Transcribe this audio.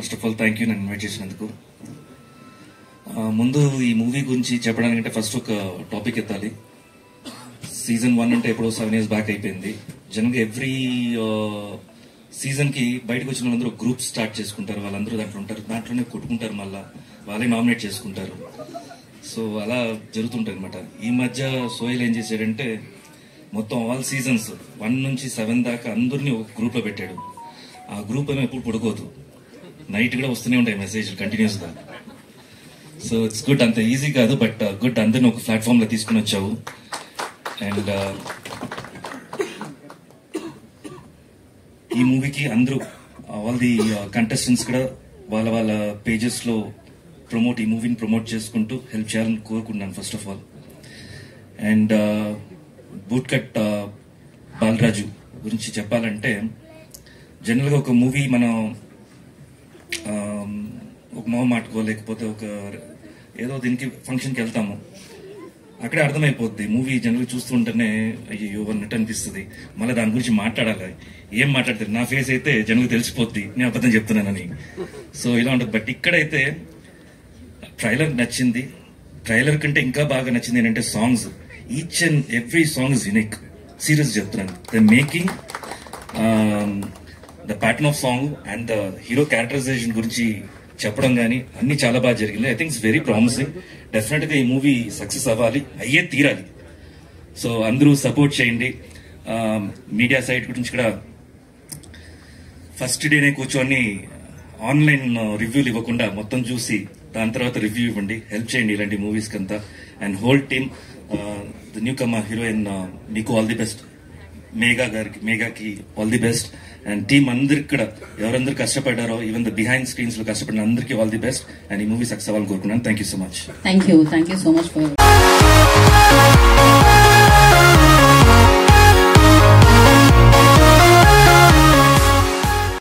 First of all thank you నన్ను invite చేసినందుకు. ముందు ఈ మూవీ గురించి చెప్పడానికంటే ఫస్ట్ ఒక టాపిక్ ఎత్తాలి. సీజన్ 1 అంటే ఎప్పుడో 7 years బ్యాక్ అయిపోయింది. జనరల్గా ఎవ్రీ సీజన్ కి బయటకు వచ్చిన వాళ్ళందరూ గ్రూప్ స్టార్ట్ చేసుకుంటారు, వాళ్ళందరూ దాంట్లో ఉంటారు, దాంట్లోనే కొట్టుకుంటారు, మళ్ళీ వాళ్ళే నామినేట్ చేసుకుంటారు. సో అలా జరుగుతుంటాయి అనమాట. ఈ మధ్య సోహెల్ ఏం చేశాడంటే మొత్తం ఆల్ సీజన్స్ 1 నుంచి 7 దాకా అందరినీ ఒక గ్రూప్ లో పెట్టాడు. ఆ గ్రూప్ ఏమో ఎప్పుడు పడుకోదు, నైట్ కూడా వస్తూనే ఉంటాయి మెసేజ్లు కంటిన్యూస్ గా. సో ఇట్స్ గుడ్, అంత ఈజీ కాదు, బట్ గుడ్, అందరిని ఒక ప్లాట్ఫామ్ లో తీసుకుని వచ్చావు. అండ్ ఈ మూవీకి అందరూ ఆల్ ది కంటెస్టెంట్స్ కూడా వాళ్ళ వాళ్ళ పేజెస్ లో ఈ మూవీని ప్రమోట్ చేసుకుంటూ హెల్ప్ చేయాలని కోరుకుంటున్నాను first of all. And boot cut Balaraju గురించి చెప్పాలంటే, జనరల్ గా ఒక మూవీ మనం ఒక మాటకో లేకపోతే ఒక ఏదో దీనికి ఫంక్షన్కి వెళ్తాము, అక్కడే అర్థమైపోద్ది. మూవీ జనరల్ చూస్తుంటేనే అయ్యో అన్నట్టు అనిపిస్తుంది. మళ్ళీ దాని గురించి మాట్లాడాలి, ఏం మాట్లాడతారు, నా ఫేస్ అయితే జనరల్ తెలిసిపోద్ది నేను అబద్ధం చెప్తున్నానని. సో ఇలా ఉంటుంది. బట్ ఇక్కడైతే ట్రైలర్ నచ్చింది. ట్రైలర్ కంటే ఇంకా బాగా నచ్చింది ఏంటంటే songs. Each and every song is unique. Serious చెప్తున్నాను. The making, the pattern of song and the hero characterization గురించి చెప్పడం కానీ అన్ని చాలా బాగా జరిగింది. I think it's very promising. Definite గా ఈ మూవీ సక్సెస్ అవ్వాలి, అయ్యే తీరాలి. సో అందరూ సపోర్ట్ చేయండి. మీడియా సైట్ గురించి కూడా ఫస్ట్ డేనే కూర్చొని ఆన్లైన్ రివ్యూలు ఇవ్వకుండా మొత్తం చూసి దాని తర్వాత రివ్యూ ఇవ్వండి, హెల్ప్ చేయండి ఇలాంటి మూవీస్ కంతా. And whole team, the newcomer heroine, మీకు ఆల్ ది బెస్ట్. మేఘాకి all the best. And team అందరికి కూడా ఎవరందరూ కష్టపడ్డారో, ఈవెన్ ద బిహైండ్ స్క్రీన్స్ లో కష్టపడిన అందరికీ ఆల్ ది బెస్ట్. అండ్ ఈ మూవీ సక్సెస్ అవ్వాలని కోరుకున్నాను. Thank you so much. Thank you so much for